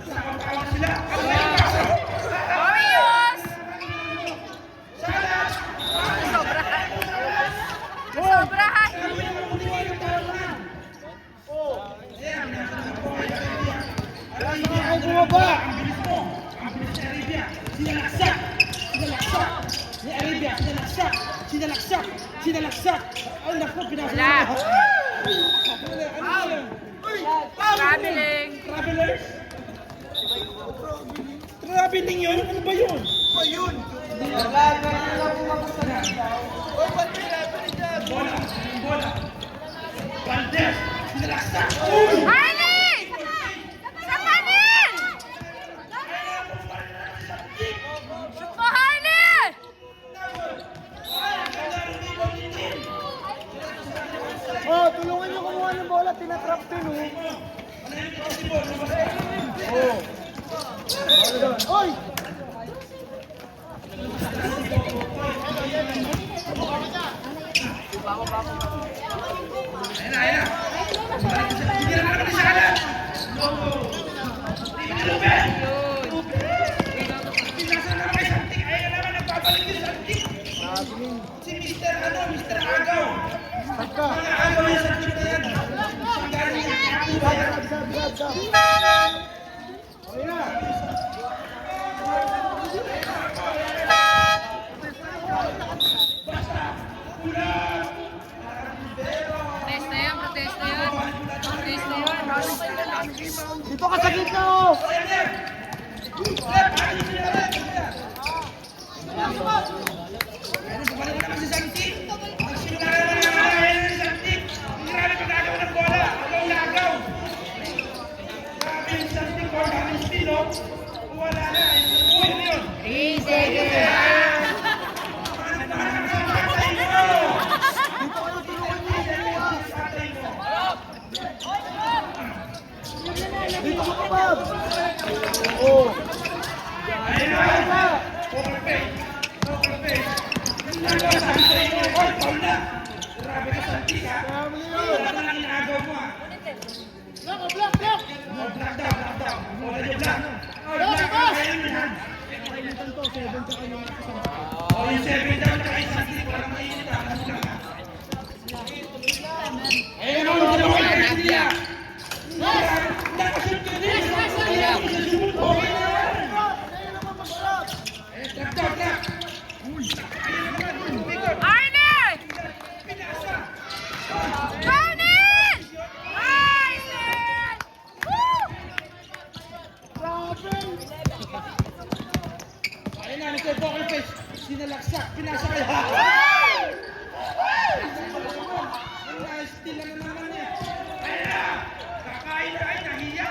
Nakakawak sila! Ayos! Salas! Sobrahan! Sobrahan! Ay, bumaba! Ang bilis mo! Ang bilis ni Arabia! Sinalaksak! Sinalaksak! Ni Arabia! Sinalaksak! Sinalaksak! Sinalaksak! Ay, naku! Pinasa Wala. na! Ano yun? Traveling! Travelers? Traveling yun? Ano ba yun? Bola! Yung bola! Valdez! Sinalaksak! Uy! Harley! Sa kanin! Shoot mo, Harley! Oh, tulungan niyo kumuha ng bola. Tinatrap din oh. Oy! Ayan na, ayan na! Hindi na naman sa kanan! Pinasa naman kay Santik! Ayan naman, nagpapalik yung Santik! Si Mr. Agaw! Pagka. Mga agaw yung Santik na yan! Okay na. Protesta yan, protesta yan. Protesta yan. Dito ka sa gitna, oh! Ayan, bumalik na naman si Santi. Nagsimula na naman si Santi. Grabe pag-agaw ng bola. Agaw-agaw. Grabe yung Santi ko. Grabe yung Stino. Wala na. Oh, yun yun. 3 seconds. Dito ka, Bob! Oh! Ayun na. Poker face. Poker face. Nagawa sa akin mo. Oy, Paul na. Grabe ka, Santi, ha? Wala na lang inaagaw mo, ha? Block, block, block! Oh, black down, black down. Oh, ano yung black? Oh, black down. Ayun yun, ha? Oh, yung 7 down tsaka yung Santi. Parang mainit, ha? Ano lang, ha? Ayun, ano yung dalawa yung Santi, ha? Nakashoot ka din. Okay na yan. Eh, black down, black. Arnel! Arnel! Nice, man! Woo! Ayun na, Mr. Poker Face. Sinalaksak, pinasa kayo. Steal na naman niya. Ayun na! Kakain na kayo, nahiya.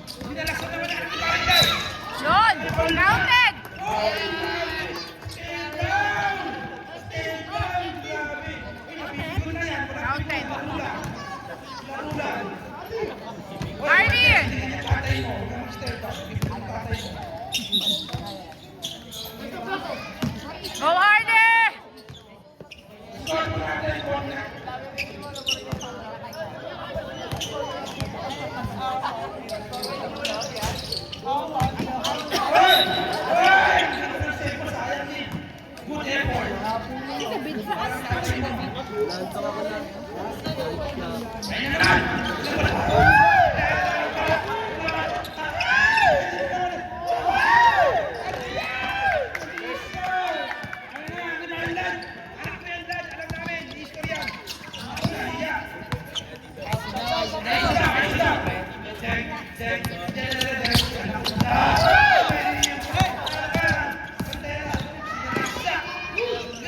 Sinalaksak naman natin yung barangay. Yun! Counted! Stay down! Stay down! Grabe. Uy, napipigil na yan. Counted. Larula. Larula. Arnie! Hindi niya patay mo. Huwag kang mag-stay down. Patay mo. Go, Arnie! Score mo natin, corner. Good effort.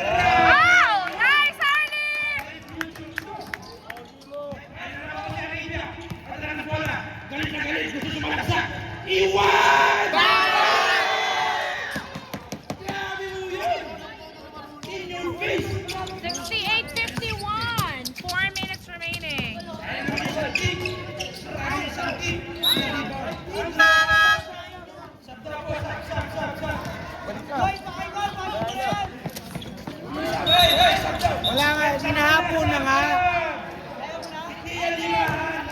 Wow! Nice, Arnie! Galit na galit, gusto sumalaksak. Iwan! Grabe mo yun! In your face! 68-51. 4 minutes remaining. Ayun naman yung sakit. Maraming sakit. Sabda po, sab. Hey, sabda! Wala nga, sinahapon na nga. Hindi yan limahan.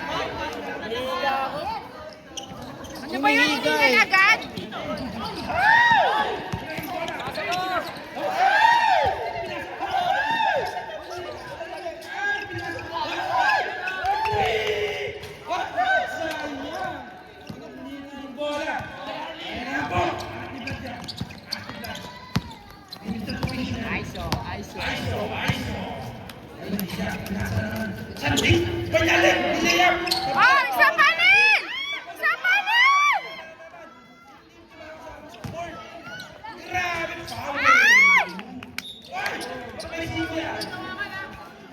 Ano ba yun? Hindi yan agad? Bola. Ayan na po. Santi, panyalik, niliyap. Oh, isa pa rin! Isa pa rin! Grabe, foul. Ay! Ay, may siya.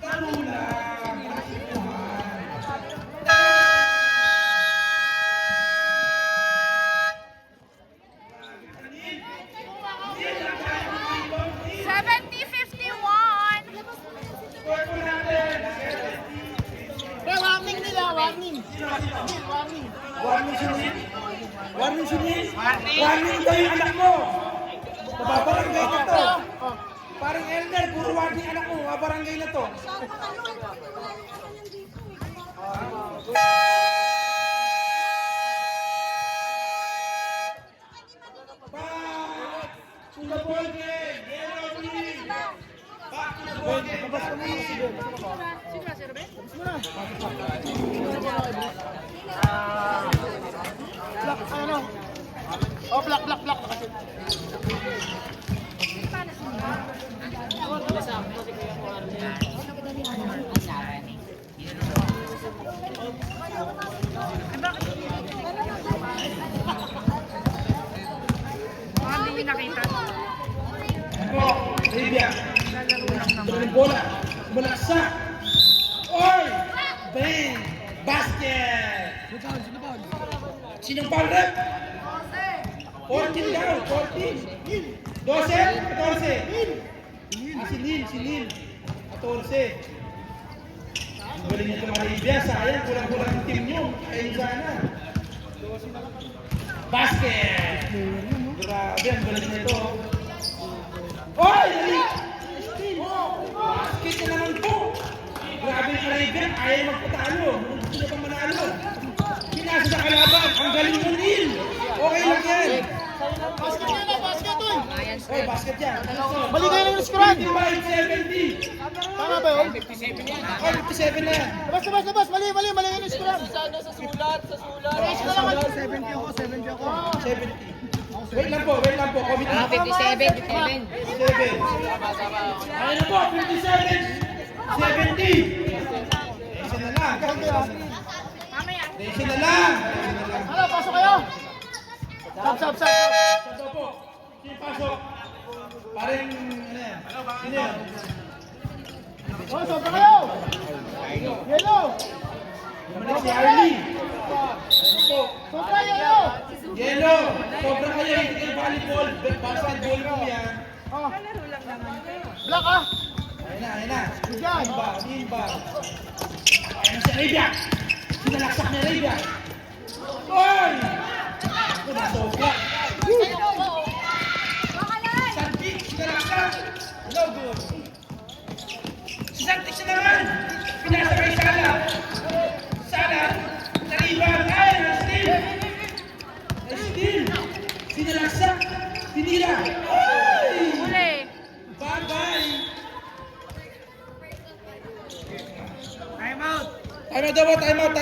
Tarula. Warning nila, warning. Warning. Warning sinil. Warning sinil. Warning daw yung anak mo. Nababarangay na to. Parang elder, puro warning anak mo. Mabarangay na to. Back to the ball game. Yellow team. Back to the ball game. Labas ka muna si Ben. Labas ka ba? Sino ba, Sir Ben? Labas mo na. bakit? Baka hindi nyo nakita. Ako, Arabia. Lalaro lang naman. Tuloy ng bola. Bumalaksak. Oy! Bang! Basket! Sinong foul rep? 14 daw, 14. 12, 14. Si Lil. 14. Ang galing nito mga Arabia. Sayang, kulang-kulang yung team nyo. Ayun sana. Basket! Grabe, ang galing nito. Oy! Dali! Basket na naman po! Grabe yung Arabian, ayaw magpatalo. Gusto niya pang manalo. Pinasa sa kalaban, ang galing mo, Neil! Okay lang yan! Basket yan na, basket oy! Oy, basket yan. Mali kayo ng squad! 55-70. Tama ba yun? Oh, 57 na yan. Labas! Mali kayo ng squad! Sa sulat! Rest na naman! 70 ako. 70. Wait lang po. Committee. 57. 57. Ayun na po, 57. 70. Isa na lang. Mamaya. Isa na lang. Ano, pasok kayo! Sab! Ito po. Sino pasok? Parang, ano yan? Sino yan? Oh, sobra kayo! Yellow! Ano si Arlie? Ano po? Sobra yellow! Yellow! Sobrang kayo, hindi kayo volleyball. Basketball po yan. Oh, Lalaro lang naman. black ah! Ayun na. Diyan! Nimba. Ayun na si Arabia. Sinalaksak ni Arabia. Oy! Ako na sobra. Santik, sinalaksak. No good. Si Santik siya naman. Pinasa kay Sala. Sala. Nariban. Ay, na-steal. Sinalaksak. Sinira. Ay! Uli. Bye-bye. Time out daw, time out.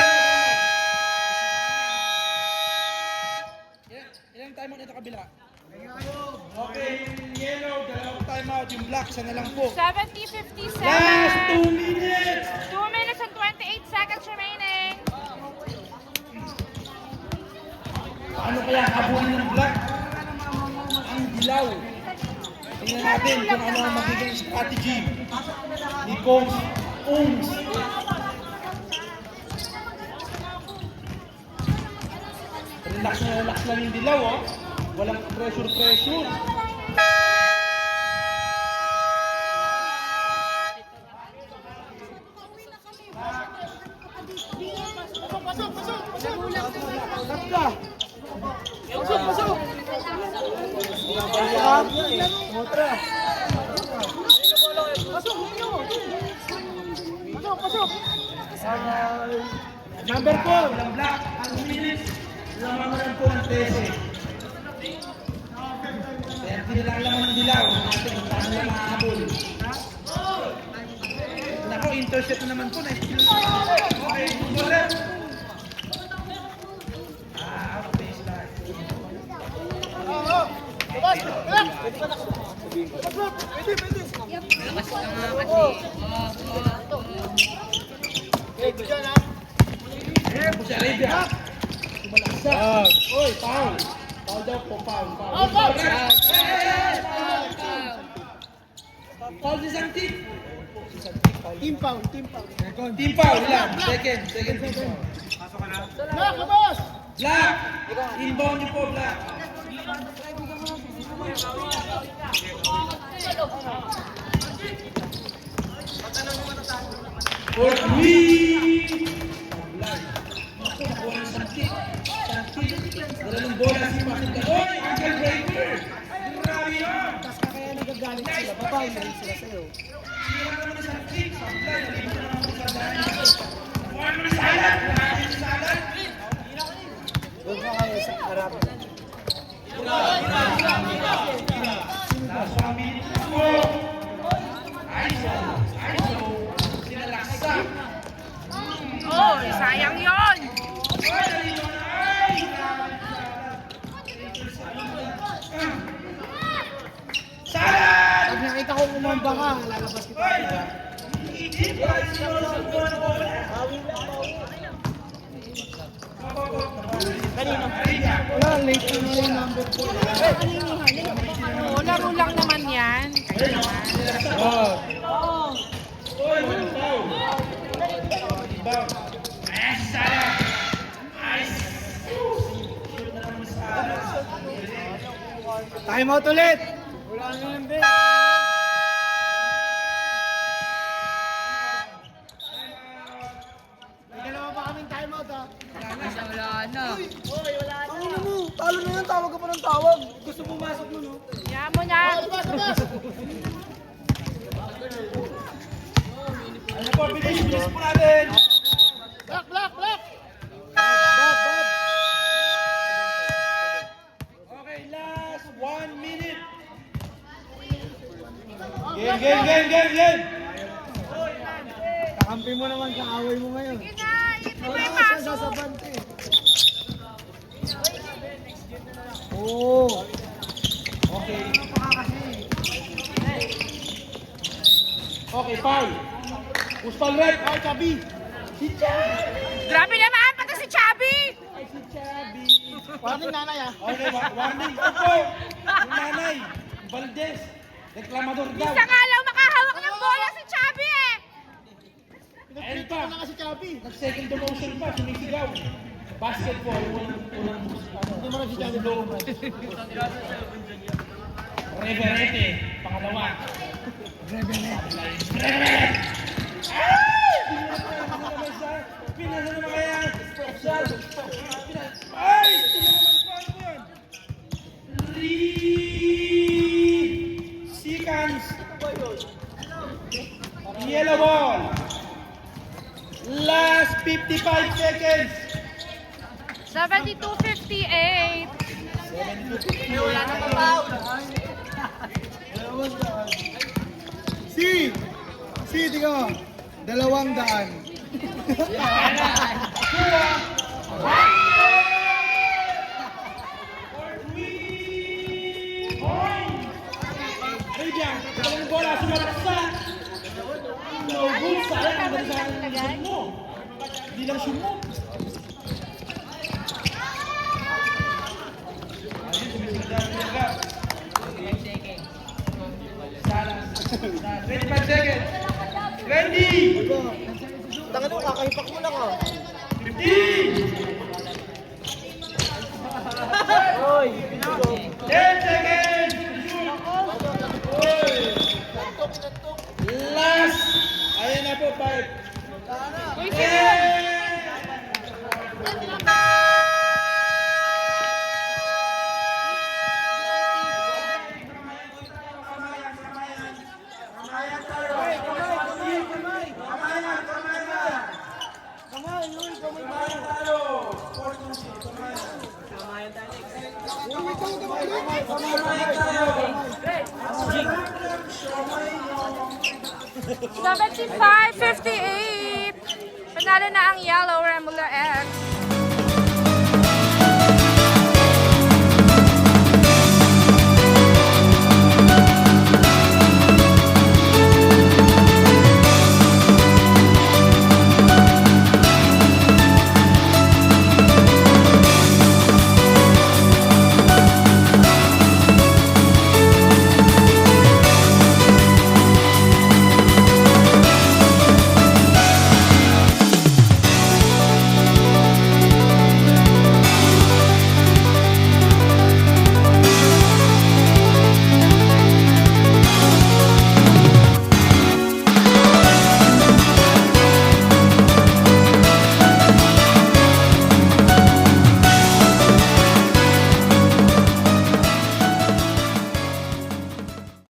Ilang time out nito kabila? Okay, yung yellow, dalawang time out. Yung black, isa na lang po. 70-57. Last 2 minutes! 2 minutes and 28 seconds remaining. Paano kaya habulin ng black? Ang dilaw. Tingnan natin kung ano ang magiging strategy ni Coach Owens. Relax lang yung dilaw, oh. Walang pressure. Pasok! Tapka! Pasok! Motra! Pasok! Number 4, ng black, ang minutes, namamulan po ng 13. Kaya pinilang lang ng dilaw, natin kung paano lang makahabol. Nako, intercept na naman po, na-steal. Okay, bullet. Baseline. Labas! Pwede! Labas ka nga kasi. Diyan ha! Po si Arabia. Sumalaksak. Oy, foul. Foul daw po, foul. Foul si Santik. Team foul! Team foul lang. Second foul. Black! Labas! Black. Inbound niyo po, Black. For three. Black. Ako, nakuha ng Santik. Wala ng bola si Pasinta. Oy, ankle breaker. Grabe yun. Kaya nagagalit sila, babae na rin sila sa'yo. Sira naman ni Santik. Sablay, nalito naman po sa dahil. Nakuha naman ni Salat. Grabe si Salat. Doon ka kayo sa harap. Last 1 minute na po. ISO. Sinalaksak. Oh, sayang yon. Salat! Pag nakita ko umamba ka, lalabas kita. Wala, late na nga yung number 4. Oo, laro lang naman yan. Kaya naman. Oy, walang foul. Inbound. Time out ulit! Wala na lang din. May dalawa pa kaming time out ha. Wala na. Ang ina mo, talo na yan, tawag ka pa ng tawag. Gusto pumasok mo no? Yan mo na. Ano po, bilis po natin. Block! Okay, last 1 minute. Game. Kakampi mo naman sa away mo ngayon. Sige na, ito Wala may ka siya pasok. sa bante. Oo. Okay. Okay, foul. Who's foul red? Ay, Chabi! Grabe naman, pati si Chubby. Warning nanay ah. Okay, warning ko po. Yung nanay, Valdez. Reklamador daw. Isa nga lang makahawak ng bola si Chubby eh. Ayun Pinagpito pa. ko na kasi Chabi. Nag-second demotion pa, sumisigaw. Basketball, unang Hindi mo na si Chabi lumabas. Reverete, pangalawa. Pinasa naman kaya. Ay! Paano po yun? 3 seconds. Yellow ball. Last 55 seconds. 72-58. Wala na pa foul. Si, tingnan mo. 200. Radiant, ito ang bola, sumalaksa. No good, sayang. Ang ganda sa shoot mo. Hindi lang shoot mo. Ayun, sumisigda ang talaga. 25 seconds. 20. Tangan mo, kakahipak mo na ka. 15. Hoy! 10 seconds. Last. Ayan na po, 5. Uy, sige. Kamay. 75-58. Panalo na ang Yellow Remoulade.